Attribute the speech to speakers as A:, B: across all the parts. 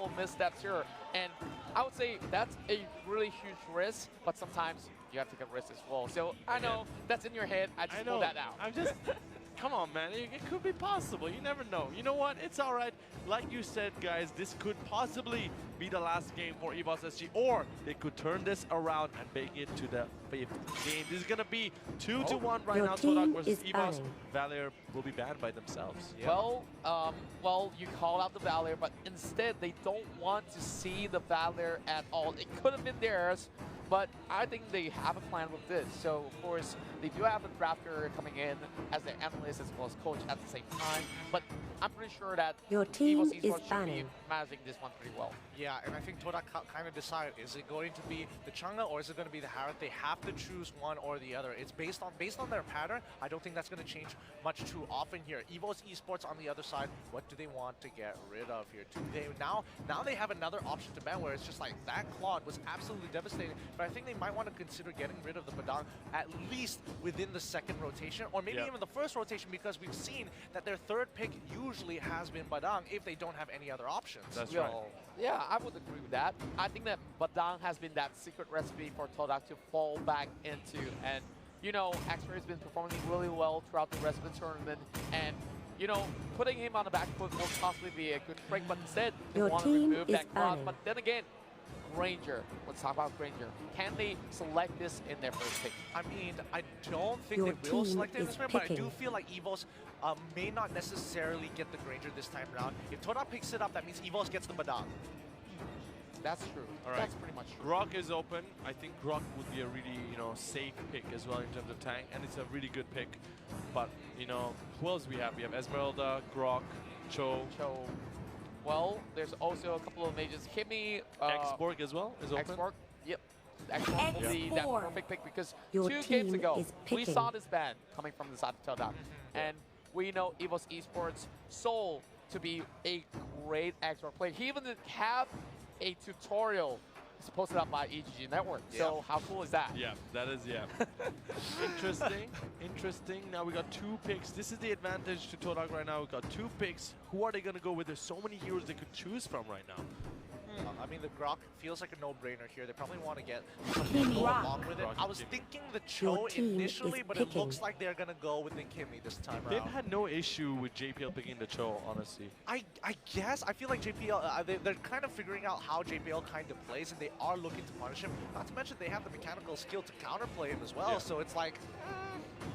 A: couple of missteps here. And I would say that's a really huge risk, but sometimes you have to take a risk as well. So I know that's in your head. I just pulled that out.
B: I'm just, come on, man. It could be possible. You never know. You know what? It's all right. Like you said, guys, this could possibly be the last game for Evos SG, or they could turn this around and make it to the 5th game. This is going to be 2-1 right now. Todak versus Evos. Valor will be banned by themselves.
A: Yeah. Well, you call out the Valor, but instead they don't want to see the Valor at all. It could have been theirs, but I think they have a plan with this. So, of course, they do have the drafter coming in as their analyst as well as coach at the same time. But I'm pretty sure that
C: your team
A: Evos
C: is
A: should be managing this one pretty well.
D: Yeah, and I think Todak kind of decide, is it going to be the Chang'e or is it going to be the Harith? They have to choose one or the other. It's based on their pattern. I don't think that's going to change much too often here. Evos Esports on the other side, what do they want to get rid of here? Now they have another option to ban where it's just like that Claude was absolutely devastating, but I think they might want to consider getting rid of the Badang at least within the 2nd rotation or maybe even the 1st rotation, because we've seen that their 3rd pick usually has been Badang if they don't have any other options.
B: That's right.
A: Yeah, I would agree with that. I think that Badang has been that secret recipe for Todak to fall back into. And, you know, X-Ray has been performing really well throughout the rest of the tournament. And, you know, putting him on the back foot will possibly be a good break, but instead they want to remove that clause. But then again, Granger. Let's talk about Granger. Can they select this in their 1st pick?
D: I mean, I don't think they will select it in this round, but I do feel like Evos may not necessarily get the Granger this time around. If Todak picks it up, that means Evos gets the Badang.
A: That's true.
B: All right.
A: That's pretty much true.
B: Grok is open. I think Grok would be a really, safe pick as well in terms of tank, and it's a really good pick. But, who else we have? We have Esmeralda, Grok, Cho.
A: Well, there's also a couple of mages. Kimmy,
B: Xborg as well is open.
A: Xborg, yep. Xborg will be that perfect pick because 2 games ago, we saw this ban coming from the side of Todak. And we know Evos Esports sold to be a great Xborg player. He even have a tutorial posted up by EGG Network. So how cool is that?
B: Yeah, that is, Interesting. Now we got 2 picks. This is the advantage to Todak right now. We got 2 picks. Who are they going to go with? There's so many heroes they could choose from right now.
D: I mean, the Grok feels like a no-brainer here. They probably want to get something to go along with it. I was thinking the Cho initially, but it looks like they're going to go with the Kimmy this time around.
B: They've had no issue with JPL picking the Cho, honestly.
D: I guess. I feel like JPL, they're kind of figuring out how JPL kind of plays, and they are looking to punish him. Not to mention they have the mechanical skill to counterplay him as well, so it's like...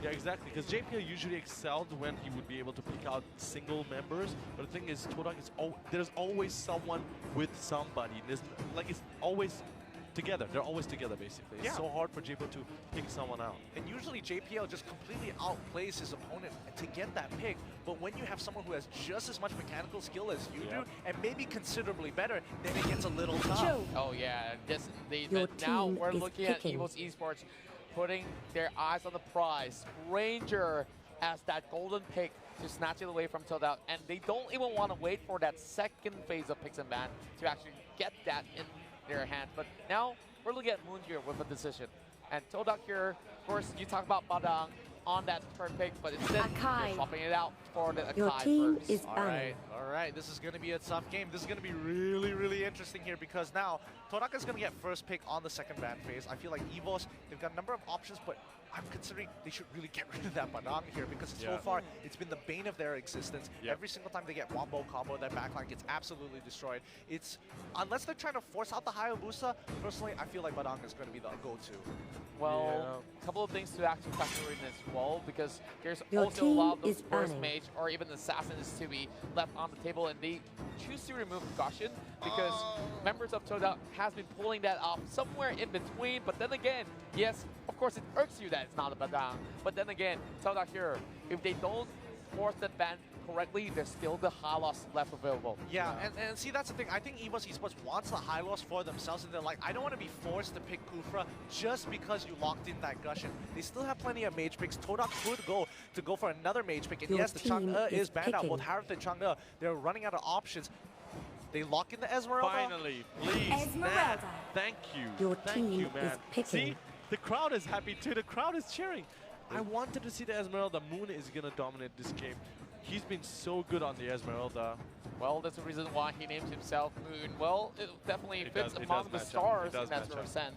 B: Yeah, exactly, because JPL usually excelled when he would be able to pick out single members, but the thing is, Todak is there's always someone with somebody. It's always together. They're always together, basically. It's so hard for JPL to pick someone out.
D: And usually JPL just completely outplays his opponent to get that pick, but when you have someone who has just as much mechanical skill as you do, and maybe considerably better, then it gets a little tough.
A: Oh yeah, now we're looking at Evos Esports putting their eyes on the prize. Ranger as that golden pick to snatch it away from Todak, and they don't even want to wait for that 2nd phase of picks and ban to actually get that in their hand. But now we're looking at Moon here with a decision. And Todak here, of course, you talk about Badang on that 3rd pick, but instead you're swapping it out for the Akai first.
D: All right, this is going to be a tough game. This is going to be really, really interesting here because now Todak is going to get 1st pick on the 2nd ban phase. I feel like Evos, they've got a number of options, but I'm considering they should really get rid of that Badang here because so far it's been the bane of their existence. Every single time they get wombo combo, their backline gets absolutely destroyed. It's unless they're trying to force out the Hayabusa, personally, I feel like Badang is going to be the go-to.
A: Well, a couple of things to actually factor in as well, because there's also a lot of those burst mage or even assassins to be left on the table, and they choose to remove Gushing because members of Todak has been pulling that off somewhere in between. But then again, yes, of course it irks you that it's not a Badang. But then again, Todak here, if they don't force that ban correctly, there's still the high loss left available.
D: Yeah, and see, that's the thing. I think Evos Esports wants the high loss for themselves, and they're like, I don't want to be forced to pick Kufra just because you locked in that Gushing. They still have plenty of mage picks. Todak could go for another mage pick, and yes, the Chang'e is banned out. Both Harith and Chang'e, they're running out of options. They lock in the Esmeralda.
B: Finally, please,
C: Esmeralda.
B: Thank you.
C: Thank you, man.
B: See, the crowd is happy too. The crowd is cheering. I wanted to see the Esmeralda. Moon is going to dominate this game. He's been so good on the Esmeralda.
A: Well, that's the reason why he named himself Moon. Well, it definitely fits among the stars in that sort of sense.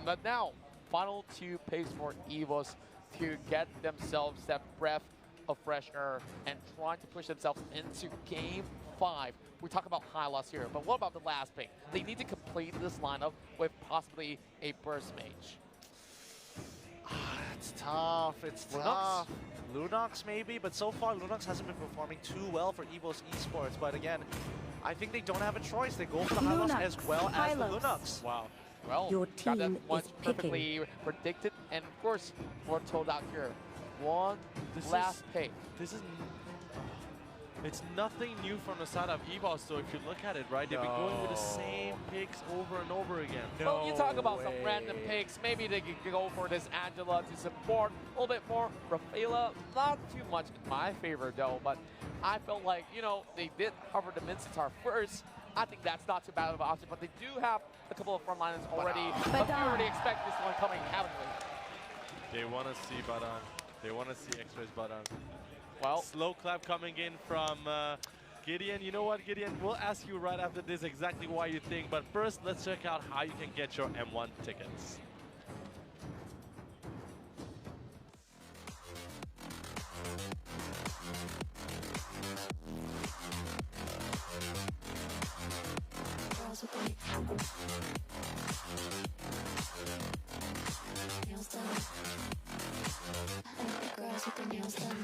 A: But now, final 2 picks for Evos to get themselves that breath of fresh air and trying to push themselves into Game 5. We talk about high loss here, but what about the last pick? They need to complete this lineup with possibly a burst mage.
D: It's tough. It's tough. Lunox maybe, but so far Lunox hasn't been performing too well for Evos Esports. But again, I think they don't have a choice. They go for the Hylos as well as the Lunox.
A: Wow. Well,
C: your
A: got that
C: team
A: one
C: is
A: perfectly predicted, and of course, we're told out here. Last pick.
B: This is... It's nothing new from the side of Evos, so if you look at it, right, they've been going with the same picks over and over again.
A: Well, you talk about some random picks. Maybe they could go for this Angela to support a little bit more. Rafaela, not too much in my favor, though, but I felt like, you know, they did cover the Mincetar first. I think that's not too bad of an option, but they do have a couple of frontliners already. But we already expect this one coming, haven't we?
B: They want to see Badan. They want to see X-Rays Badan.
A: Well,
B: slow clap coming in from Gideon. You know what, Gideon? We'll ask you right after this exactly why you think. But first, let's check out how you can get your M1 tickets.
E: With their nails done.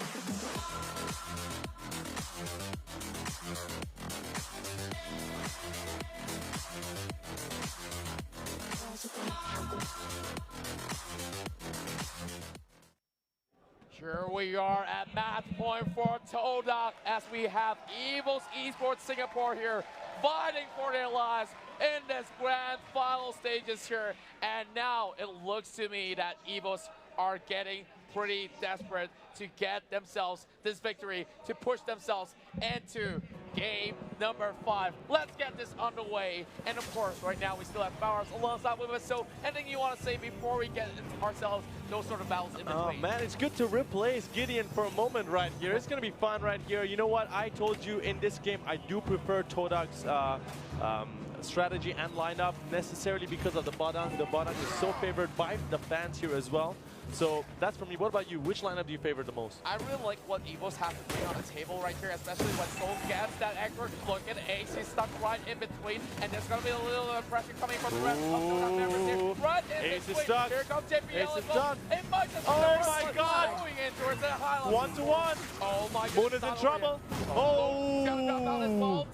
A: Here we are at match point for Todak as we have Evos Esports Singapore here fighting for their lives in this grand final stages here. And now it looks to me that Evos are getting pretty desperate to get themselves this victory, to push themselves into game number 5. Let's get this underway. And of course, right now we still have Bowers alongside with us. So anything you want to say before we get ourselves those sort of battles in between?
B: Oh man, it's good to replace Gideon for a moment right here. It's going to be fun right here. You know what? I told you in this game, I do prefer Todak's strategy and lineup necessarily because of the Badan. The Badan is so favored by the fans here as well. So that's for me. What about you? Which lineup do you favor the most?
A: I really like what Evos have to bring on the table right here, especially when Soul gets that expert look at Ace. He's stuck right in between, and there's going to be a little bit of pressure coming from the rest of the members here. Right in
B: Ace
A: between.
B: is stuck.
A: Here comes JPL.
B: Ace is done.
A: It might just
B: oh my God!
A: Going in towards that high
B: 1-1.
A: Oh my God.
B: Moon is in trouble. Oh!
A: He's going to drop out his ball.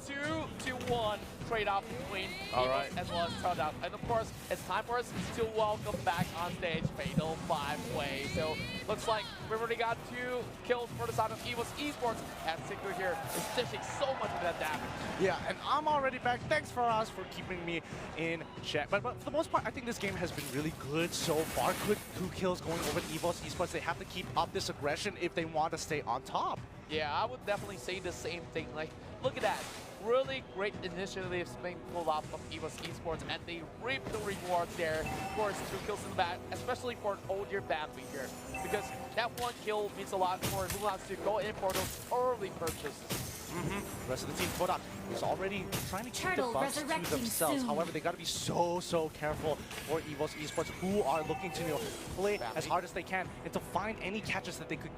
A: 2-1. Trade off between Evos as well as Todak. And of course, it's time for us to welcome back on stage Fatal 5-Way. So looks like we've already got 2 kills for the side of Evos Esports. And Sigler here is dishing so much of that damage.
D: Yeah, and I'm already back. Thanks for us for keeping me in check. But for the most part, I think this game has been really good so far. Good 2 kills going over Evos Esports. They have to keep up this aggression if they want to stay on top.
A: Yeah, I would definitely say the same thing. Like, look at that. Really great initiatives being pulled off from Evos Esports, and they reap the rewards there. Of course, 2 kills in the back, especially for an old-year Banby here, because that 1 kill means a lot for who wants to go in for those early purchases.
D: The rest of the team, Todak, is already trying to keep the buffs to themselves.
E: soon.
D: However, they got to be so careful for Evos Esports, who are looking to play as hard as they can and to find any catches that they could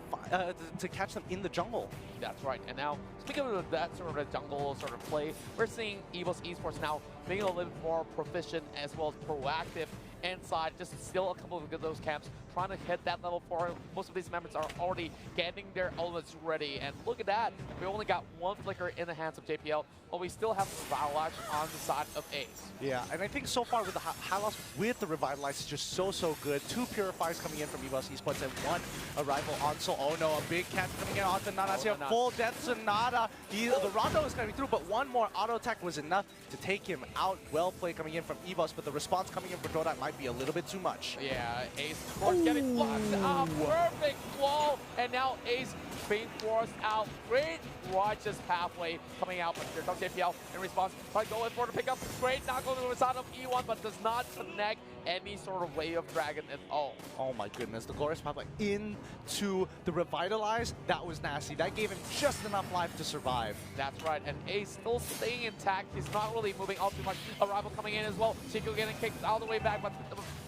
D: to catch them in the jungle.
A: That's right. And now, speaking of that sort of a jungle sort of play, we're seeing Evos Esports now being a little bit more proficient as well as proactive inside, just still a couple of those camps, trying to hit that level 4. Most of these members are already getting their elements ready. And look at that. We only got 1 flicker in the hands of JPL, but we still have Revitalize on the side of Ace. Yeah,
D: and I think so far with the Halos with the Revitalize is just so good. 2 Purifiers coming in from Evos Esports and 1 arrival on Soul. Oh no, a big catch coming in onto Nanasia. Full death Sonata. The Rondo is coming through, but 1 more auto attack was enough to take him out. Well played coming in from Evos, but the response coming in for Todak might might be a little bit too much.
A: Yeah, Ace, of course, getting blocked out. Perfect wall. And now Ace being forced out. Great righteous pathway coming out. But here comes JPL in response. Trying to go in for the pickup. Great knock on the side of E1, but does not connect any sort of Way of Dragon at all.
D: Oh my goodness, the glorious pathway into the Revitalize. That was nasty. That gave him just enough life to survive.
A: That's right, and Ace still staying intact. He's not really moving all too much. Arrival coming in as well. Chico getting kicked all the way back, but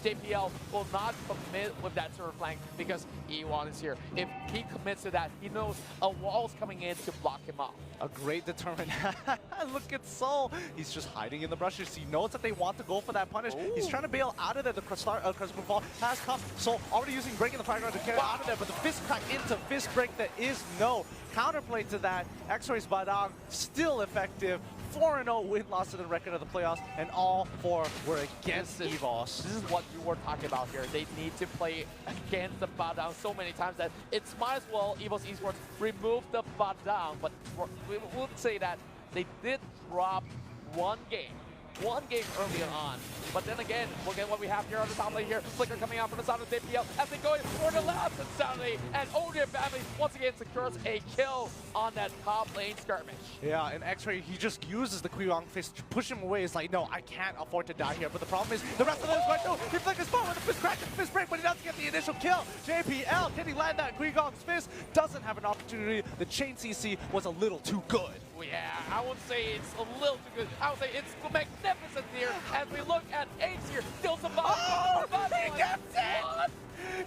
A: JPL will not commit with that sort of flank because E1 is here. If he commits to that, he knows a wall's coming in to block him off.
D: A great determined. Look at Soul. He's just hiding in the brushes. He knows that they want to go for that punish.
A: Ooh.
D: He's trying to bail out of there. The Crescent Fall has come. Soul already using breaking the fragment to carry out of there, but the fist crack into fist break. There is no counterplay to that. X-Ray's Badang still effective. 4-0 win-loss to the record of the playoffs, and all four were against Evos.
A: This is what you were talking about here. They need to play against the Badang so many times that it's might as well Evos Esports remove the Badang, but we would say that they did drop one game earlier on. But then again, look at what we have here on the top lane here. Flicker coming out from the side of the JPL as they go in for the last insanity. And Odin family once again secures a kill on that top lane skirmish.
D: Yeah, and X-Ray, he just uses the Kuiyang fist to push him away. He's like, no, I can't afford to die here. But the problem is, the rest of them is going through. He flickers forward with the fist crack and fist break, but he doesn't get the initial kill. JPL, can he land that Kuiyang's fist? Doesn't have an opportunity. The chain CC was a little too good.
A: Yeah, I would say it's a little too good. I would say it's magnificent here as we look at Ace here. Still surviving.
D: Oh, he gets it!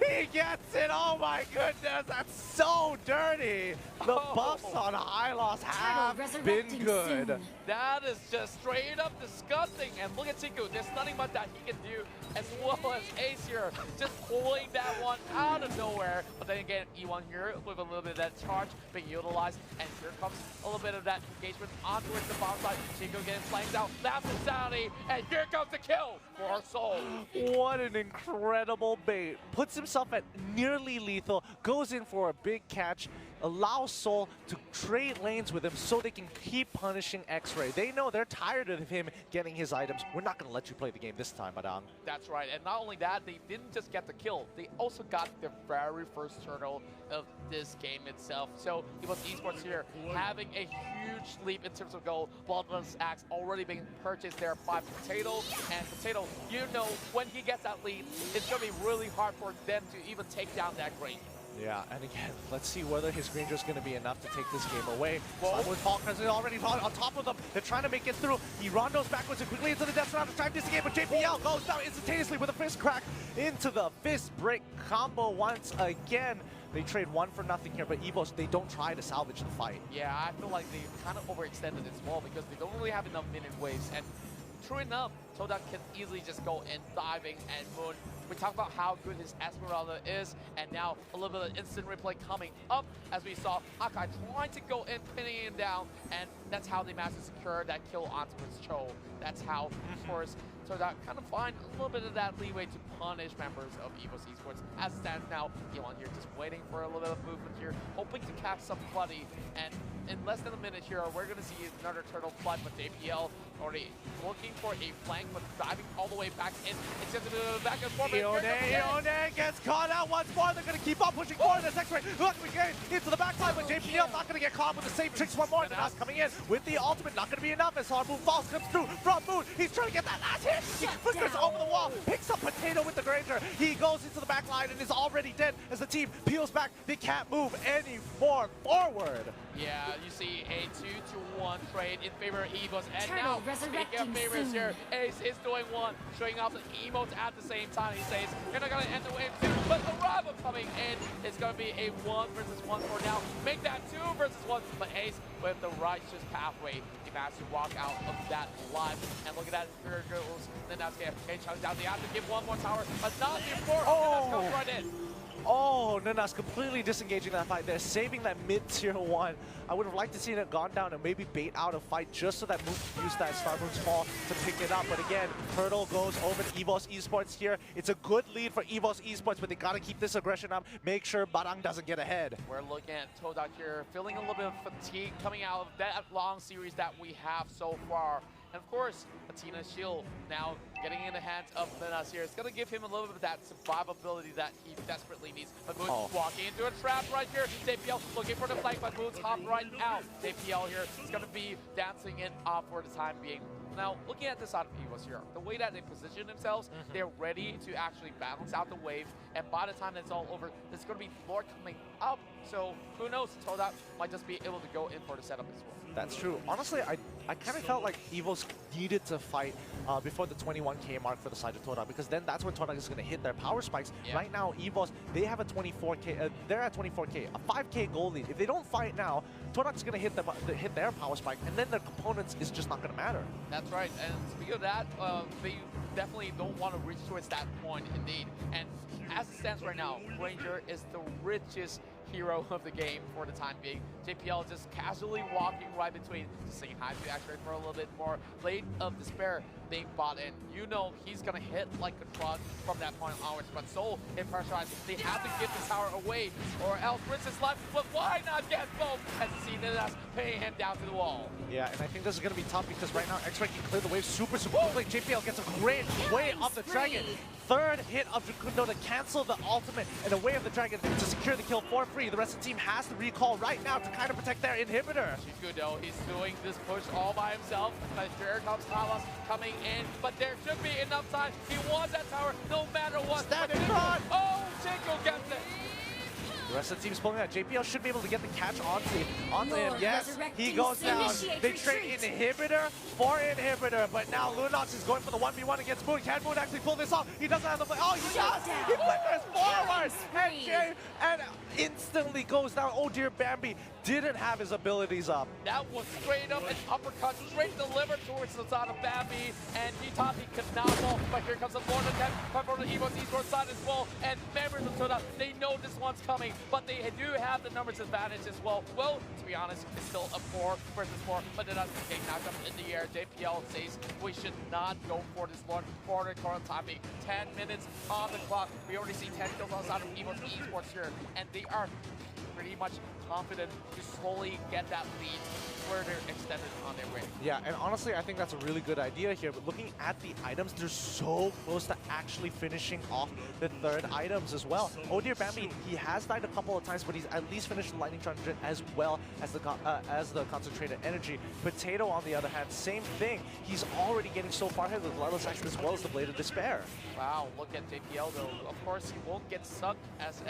D: He gets it! Oh my goodness, that's so dirty! The buffs on Hylos have been good.
E: Soon.
A: That is just straight up disgusting. And look at Chiku. There's nothing much that he can do, as well as Ace here, just pulling that one out of nowhere. But then again, E1 here with a little bit of that charge being utilized. And here comes a little bit of that engagement on towards the bomb side. Chiku getting flanked out. That's insanity. And here comes the kill for Soul.
D: What an incredible bait. Puts himself at nearly lethal, goes in for a big catch, allows Soul to trade lanes with him so they can keep punishing X-Ray. They know they're tired of him getting his items. We're not going to let you play the game this time, Badang.
A: That's right, and not only that, they didn't just get the kill, they also got the very first turtle of this game itself. So Evos Esports here having a huge leap in terms of gold. Bloodless Axe already being purchased there by Potato, and Potato, you know, when he gets that lead, it's going to be really hard for them to even take down that Granger.
D: Yeah, and again, let's see whether his Granger is going to be enough to take this game away. With Falkner already on top of them. They're trying to make it through. He rondos backwards and quickly into the death round to try this game, but JPL goes down instantaneously with a fist crack into the fist break combo once again. They trade one for nothing here, but Evos, they don't try to salvage the fight.
A: Yeah, I feel like they kind of overextended as well because they don't really have enough minute waves. And true enough, Todak can easily just go in diving and moon. We talked about how good his Esmeralda is, and now a little bit of instant replay coming up as we saw Akai trying to go in, pinning him down, and that's how they managed to secure that kill onto his Cho. That's how, of course, Todak kind of find a little bit of that leeway to punish members of Evos Esports. As it stands now, Elon here just waiting for a little bit of movement here, hoping to catch somebody, and in less than a minute here, we're going to see another turtle flood, but JPL already looking for a flank, but diving all the way back in. It's just a back and forth.
D: Ione gets caught out once more. They're going to keep on pushing forward. This X-Ray looking again into the backside, but JPL not going to get caught with the same tricks one more. Nanas coming in with the ultimate. Not going to be enough as Hard Move Falls comes through from Moon. He's trying to get that last hit. He flickers over the wall, picks up Potato with the Granger. He goes into the back line and is already dead as the team peels back. They can't move any more forward.
A: Yeah, you see a 2-1 trade in favor of Evos, and
E: Turtle
A: now speaking of favorites here, Ace is doing one, showing off the emotes at the same time. He says, you're not going to end the wave 2, but Arrival coming in is going to be a 1 versus 1 for now. Make that 2 versus 1, but Ace with the righteous pathway, he managed to walk out of that live. And look at that, here goes the Natsuki. Okay, challenge down, they have to give one more tower, but not before. That's comes right in.
D: Oh, Nanas completely disengaging that fight there, saving that mid-tier 1. I would have liked to see it gone down and maybe bait out a fight just so that Moon could use that Star Moon's Fall to pick it up. But again, Turtle goes over to Evos Esports here. It's a good lead for Evos Esports, but they got to keep this aggression up, make sure Badang doesn't get ahead.
A: We're looking at Todak here, feeling a little bit of fatigue coming out of that long series that we have so far. And of course, Patina's shield now getting in the hands of Menas here. It's going to give him a little bit of that survivability that he desperately needs. But Moon walking into a trap right here. JPL looking for the flank, but Moon's hopped right out. JPL here is going to be dancing in off for the time being. Now, looking at this side of Evos here, the way that they position themselves, they're ready to actually balance out the wave. And by the time it's all over, there's going to be Lord coming up. So who knows? Todak might just be able to go in for the setup as well.
D: That's true. Honestly, I kind of felt like Evos needed to fight before the 21k mark for the side of Todak, because then that's when Todak is going to hit their power spikes. Yeah. Right now, Evos, they have a 24k, they're at 24k, a 5k goal lead. If they don't fight now, Todak's going to hit their power spike, and then their components is just not going to matter.
A: That's right. And speaking of that, they definitely don't want to reach towards that point, indeed. And as it stands right now, Ranger is the richest hero of the game for the time being. JPL just casually walking right between, just saying hi to X-Ray for a little bit more. Blade of Despair being bought in. You know he's going to hit like a truck from that point onwards, but Soul in pressurized. They have to give the tower away, or else Rinse is left, but why not get both? As you see Nidas paying him down to the wall.
D: Yeah, and I think this is going to be tough because right now X-Ray can clear the wave super quickly. JPL gets a great way off the dragon. Third hit of Dracundo to cancel the ultimate and a way of the dragon to secure the kill for free. The rest of the team has to recall right now to kind of protect their inhibitor.
A: Dracundo, he's doing this push all by himself. Here comes Talos coming in, but there should be enough time. He wants that tower no matter what.
D: Stand in front!
A: Oh, Chico gets it!
D: The rest of the team's pulling out. JPL should be able to get the catch onto him. Yes, he goes down. They trade inhibitor for inhibitor, but now Lunox is going for the 1v1 against Moon. Can Moon actually pull this off? He doesn't have the play. Oh, he does! He flickers forward! And instantly goes down. Oh dear, Bambi didn't have his abilities up.
A: That was straight up an uppercut, straight delivered towards the side of Bambi, and he thought he could not fall, but here comes the Lord attack, come from the Evos Esports side as well, and members of Todak, they know this one's coming, but they do have the numbers advantage as well. Well, to be honest, it's still a 4 versus 4, but they're not getting knocked up in the air. JPL says we should not go for this Lord for the current timing. 10 minutes on the clock. We already see 10 kills outside of Evos Esports here, and they are pretty much confident to slowly get that lead further extended on their way.
D: Yeah, and honestly, I think that's a really good idea here. But looking at the items, they're so close to actually finishing off the third items as well. Oh dear, Bambi, he has died a couple of times, but he's at least finished the Lightning Charger as well as the concentrated energy. Potato, on the other hand, same thing. He's already getting so far ahead with Lala's Axe as well as the Blade of Despair.
A: Wow, look at JPL though. Of course, he won't get sucked as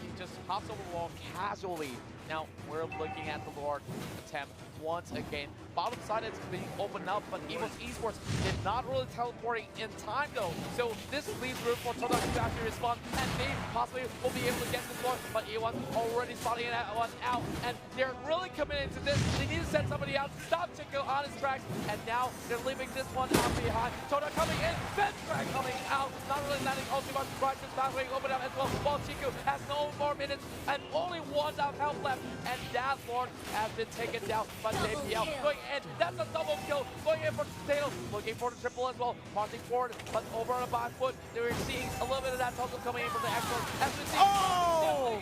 A: he just hops over the wall casually. Now we're looking at the Lord attempt once again. Bottom side is being opened up, but Evos Esports did not really teleporting in time though. So this leaves room for Todak to actually respond, and they possibly will be able to get this one, but E1 already spotting that one out, and they're really committed to this. They need to send somebody out to stop Chico on his tracks, and now they're leaving this one out behind. Todak coming in, Fentrack coming out, not really landing all too much. Righteous pathway open up as well, while Chico has no more minutes and only 1 down health left, and that Lord has been taken down by JPL. Going in, that's a double kill. Going in for Potato, looking for the triple as well. Marching forward, but over on the back foot, they were seeing a little bit of that total coming in from the X-Force. As we see, oh,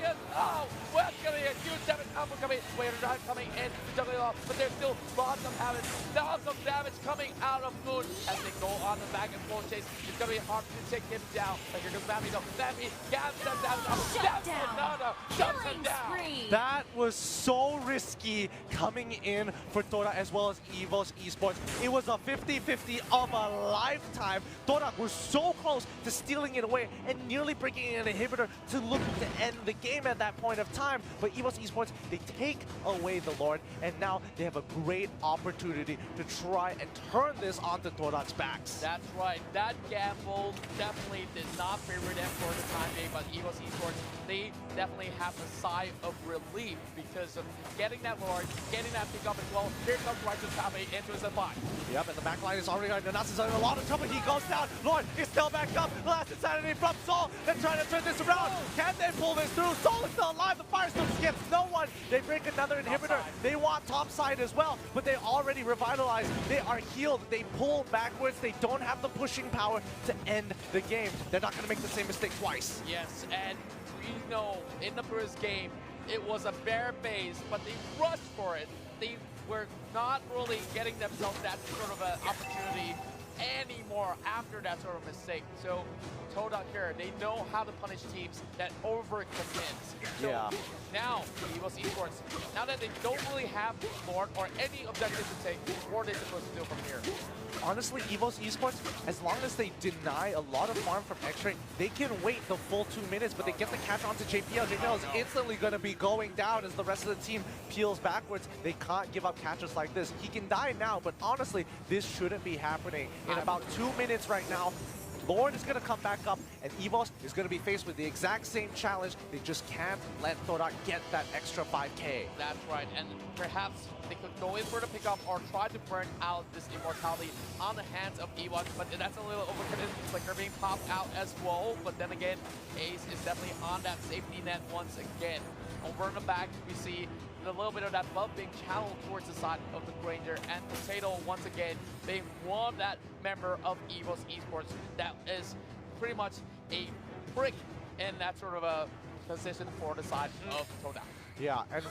A: well, it's gonna be a huge damage alpha coming. Waiter Drive coming in, juggling off, but there's still lots of damage coming out of Moon as they go on the back and forth chase. It's gonna be hard to take him down. But here goes Bambi though. Bambi gets that damage up. Shuts him down.
D: That was so risky coming in for Todak as well as Evos Esports. It was a 50-50 of a lifetime. Todak was so close to stealing it away and nearly breaking an inhibitor to look to end the game at that point of time. But Evos Esports, they take away the Lord, and now they have a great opportunity to try and turn this onto Todak's backs.
A: That's right. That gamble definitely did not favor them for the time being, but Evos Esports, they definitely have a sigh of relief because of getting that Lord, getting that pick up as well. Here comes Righteous Pathway into his fight.
D: Yep, and the back line is already on. Nanas is in a lot of trouble. He goes down. Lord is still back up. Last insanity from Soul. They're trying to turn this around. Can they pull this through? Soul is still alive. The Firestorm gets no one. They break another inhibitor. They want top side as well, but they already revitalized. They are healed. They pull backwards. They don't have the pushing power to end the game. They're not going to make the same mistake twice.
A: Yes, and we know in the first game, it was a bare base, but they rushed for it. They were not really getting themselves that sort of an opportunity anymore after that sort of mistake. So Todak here, they know how to punish teams that overcommit. So now, Evos Esports, now that they don't really have Lord or any objective to take, what are they supposed to do from here?
D: Honestly, Evos Esports, as long as they deny a lot of farm from X-Ray, they can wait the full 2 minutes, but they get the catch onto JPL. JPL is instantly going to be going down as the rest of the team peels backwards. They can't give up catches like this. He can die now, but honestly, this shouldn't be happening. In about 2 minutes right now, Lord is going to come back up, and Evos is going to be faced with the exact same challenge. They just can't let Todak get that extra 5K.
A: That's right, and perhaps they could go in for the pickup or try to burn out this immortality on the hands of Evos, but that's a little overcommitted. Flicker being popped out as well, but then again, Ace is definitely on that safety net once again. Over in the back, we see a little bit of that love being channeled towards the side of the Granger, and Potato once again being one that member of Evos Esports that is pretty much a brick in that sort of a position for the side of Todak.
D: Yeah, and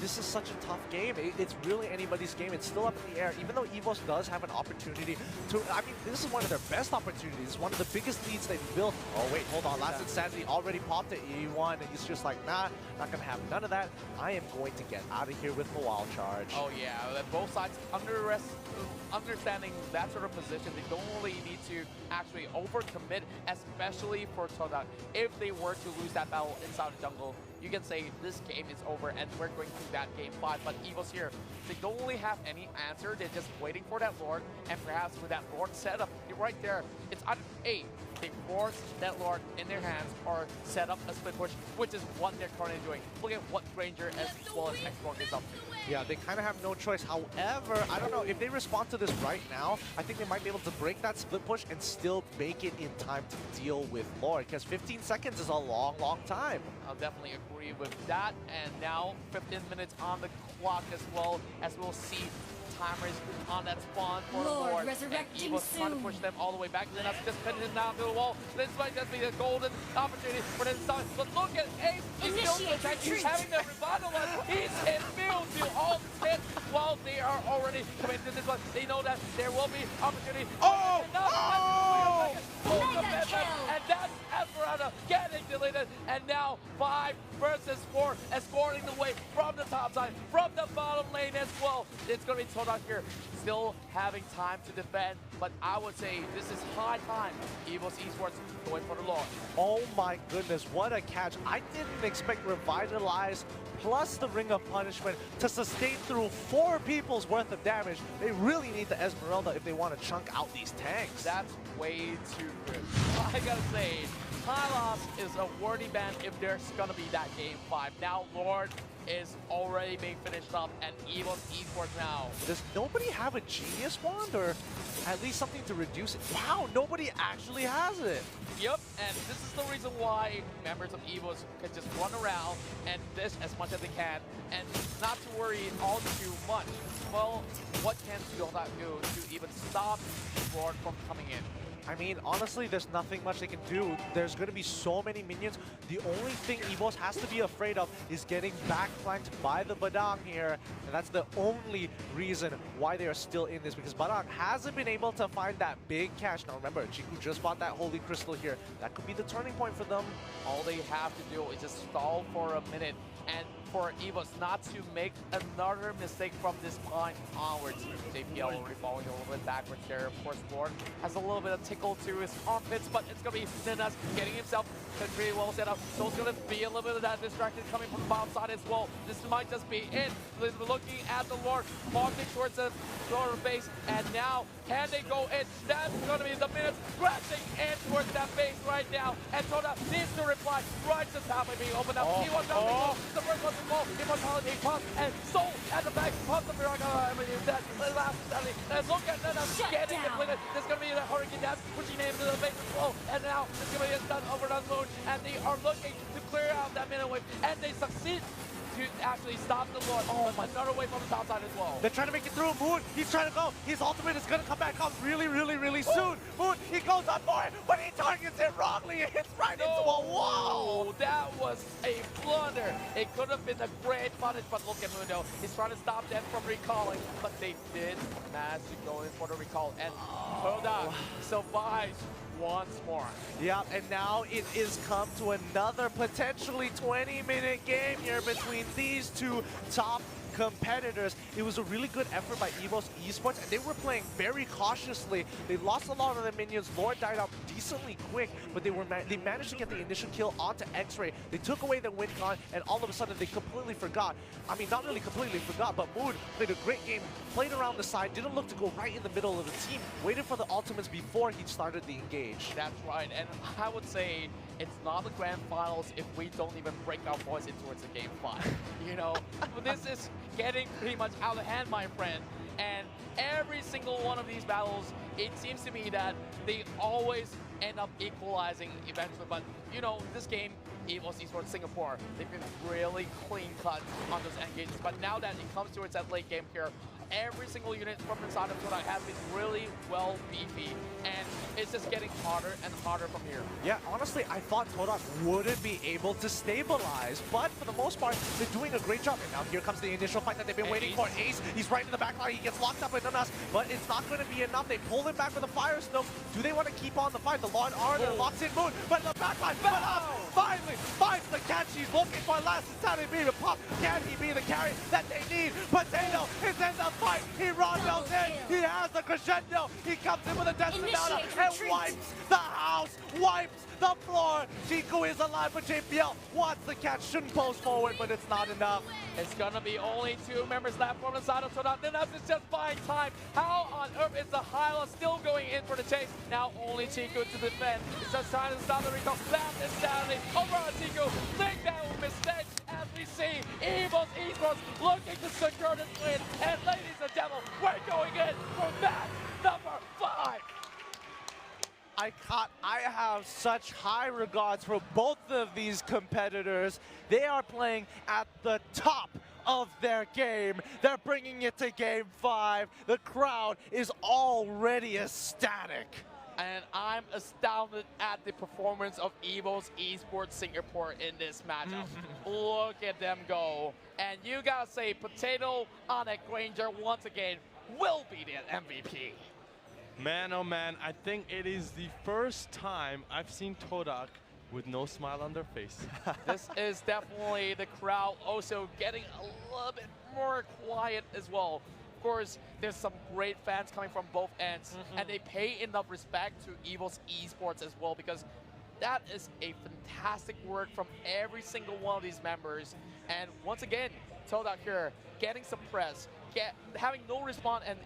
D: this is such a tough game. It's really anybody's game. It's still up in the air. Even though Evos does have an opportunity to, I mean, this is one of their best opportunities. It's one of the biggest leads they've built. Oh, wait, hold on. Last Insanity already popped at E1, and he's just like, nah, not going to have none of that. I am going to get out of here with the wall charge.
A: Oh, yeah. Both sides understanding that sort of position. They don't really need to actually overcommit, especially for Todak. If they were to lose that battle inside the jungle, you can say this game is over and we're going to that game 5. But Evos here, they don't really have any answer. They're just waiting for that Lord, and perhaps with that Lord setup right there, it's either A, they force that Lord in their hands or set up a split push, which is what they're currently doing. Look at what Granger as well as X-Borg is up to.
D: Yeah, they kind of have no choice. However, I don't know, if they respond to this right now, I think they might be able to break that split push and still make it in time to deal with Lord, because 15 seconds is a long, long time.
A: I'll definitely agree with that. And now 15 minutes on the clock as well, as we'll see timers on that spawn for Lord. And Evos trying to push them all the way back. And then that's just pinning him down to the wall. This might just be a golden opportunity for them to start. But look at Ace. He's having the revitalize. He's immune to all the hits while they are already coming to this one. They know that there will be opportunity. And that's Esperanza getting deleted. And now 5 versus 4, escorting the way from the top side, from the bottom lane as well. It's going to be Todak here, still having time to defend, but I would say this is high time. Evos Esports going for the Lord.
D: Oh my goodness, what a catch. I didn't expect Revitalize plus the Ring of Punishment to sustain through 4 people's worth of damage. They really need the Esmeralda if they want to chunk out these tanks.
A: That's way too good. I gotta say, Tylos is a worthy ban if there's gonna be that game 5. Now Lord is already being finished up, and Evos Esports now.
D: Does nobody have a Genius Wand, or at least something to reduce it? Wow, nobody actually has it.
A: Yep, and this is the reason why members of Evos can just run around and dish as much as they can, and not to worry all too much. Well, what can Todak do to even stop Lord from coming in?
D: I mean, honestly, there's nothing much they can do. There's going to be so many minions. The only thing Evos has to be afraid of is getting backflanked by the Badang here. And that's the only reason why they are still in this, because Badang hasn't been able to find that big cash. Now remember, Chiku just bought that Holy Crystal here. That could be the turning point for them.
A: All they have to do is just stall for a minute, and for Evos not to make another mistake from this point onwards. JPL already falling a little bit backwards there. Of course, Lord has a little bit of tickle to his armpits, but it's going to be Ninas getting himself pretty well set up. So it's going to be a little bit of that distraction coming from the bottom side as well. This might just be it. Looking at the Lord, walking towards the lower base, and now can they go in? That's going to be the minutes crashing in towards that base right now. And Todak needs to reply right to top and being opened up. He wants to the first one to fall. Immortality pops, and Soul at the back pops the Miracle. I mean, that last Stanley. And look at that, getting depleted. There's going to be the Hurricane Dance, which he named to the base as well. And now it's going to be a stun over the moon, and they are looking to clear out that minute wave, and they succeed to actually stop the Lord. But another wave from the top side as well.
D: They're trying to make it through. Moon, he's trying to go. His ultimate is going to come back up really, really, really soon. Moon, He goes up for it, but he targets it wrongly. It hits right into a wall.
A: Oh, that was a blunder. It could have been a great punish, but look at Mundo. He's trying to stop them from recalling, but they did manage to go in for the recall. And Todak survives once more.
D: Yeah, and now it is come to another potentially 20-minute game here between these two top competitors. It was a really good effort by Evos Esports, and they were playing very cautiously. They lost a lot of their minions. Lord died out decently quick, but they managed to get the initial kill onto X-Ray. They took away the win con, and all of a sudden they completely forgot. I mean, not really completely forgot, but Mood played a great game, played around the side, didn't look to go right in the middle of the team, waited for the ultimates before he started the engage.
A: That's right, and I would say it's not the grand finals if we don't even break our voice into towards the game 5. You know, this is getting pretty much out of hand, my friend. And every single one of these battles, it seems to me that they always end up equalizing eventually. But, you know, this game, Evos Esports Singapore, they've been really clean cut on those engagements. But now that it comes towards that late game here, every single unit from inside of Todak has been really well beefy, and it's just getting harder and harder from here.
D: Yeah, honestly, I thought Todak wouldn't be able to stabilize, but for the most part, they're doing a great job. And now here comes the initial fight that they've been waiting for. Ace, he's right in the back line, he gets locked up with us, but it's not going to be enough. They pull him back with a Fire Snow. Do they want to keep on the fight? The Lord Arthur locks in Moon, but in the back line, finally finds the catch. He's looking for last insanity beam to pop. Can he be the carry that they need? Potato is in the fight. He rondos in. He has the crescendo. He comes in with a Desperado and wipes the house, wipes the floor. Chico is alive, but JPL wants the catch. Shouldn't post forward, but it's not enough.
A: It's gonna be only 2 members left from the side of Todak. Then that's just buying time. How on earth is the Hyla still going in for the chase? Now only Chico to defend. It's just trying to stop the recall. Left insanity over on Chico. Think that was a mistake as we see Evos Esports looking to secure this win. And ladies and gentlemen, we're going in for match number 5.
D: I have such high regards for both of these competitors. They are playing at the top of their game. They're bringing it to game 5. The crowd is already ecstatic.
A: And I'm astounded at the performance of Evos Esports Singapore in this matchup. Look at them go. And you gotta say, Potato Onyx Granger once again will be the MVP.
B: Man, oh man, I think it is the first time I've seen Todak with no smile on their face.
A: This is definitely the crowd also getting a little bit more quiet as well. Of course, there's some great fans coming from both ends, and they pay enough respect to Evos Esports as well, because that is a fantastic work from every single one of these members. And once again, Todak here getting suppressed, having no response, and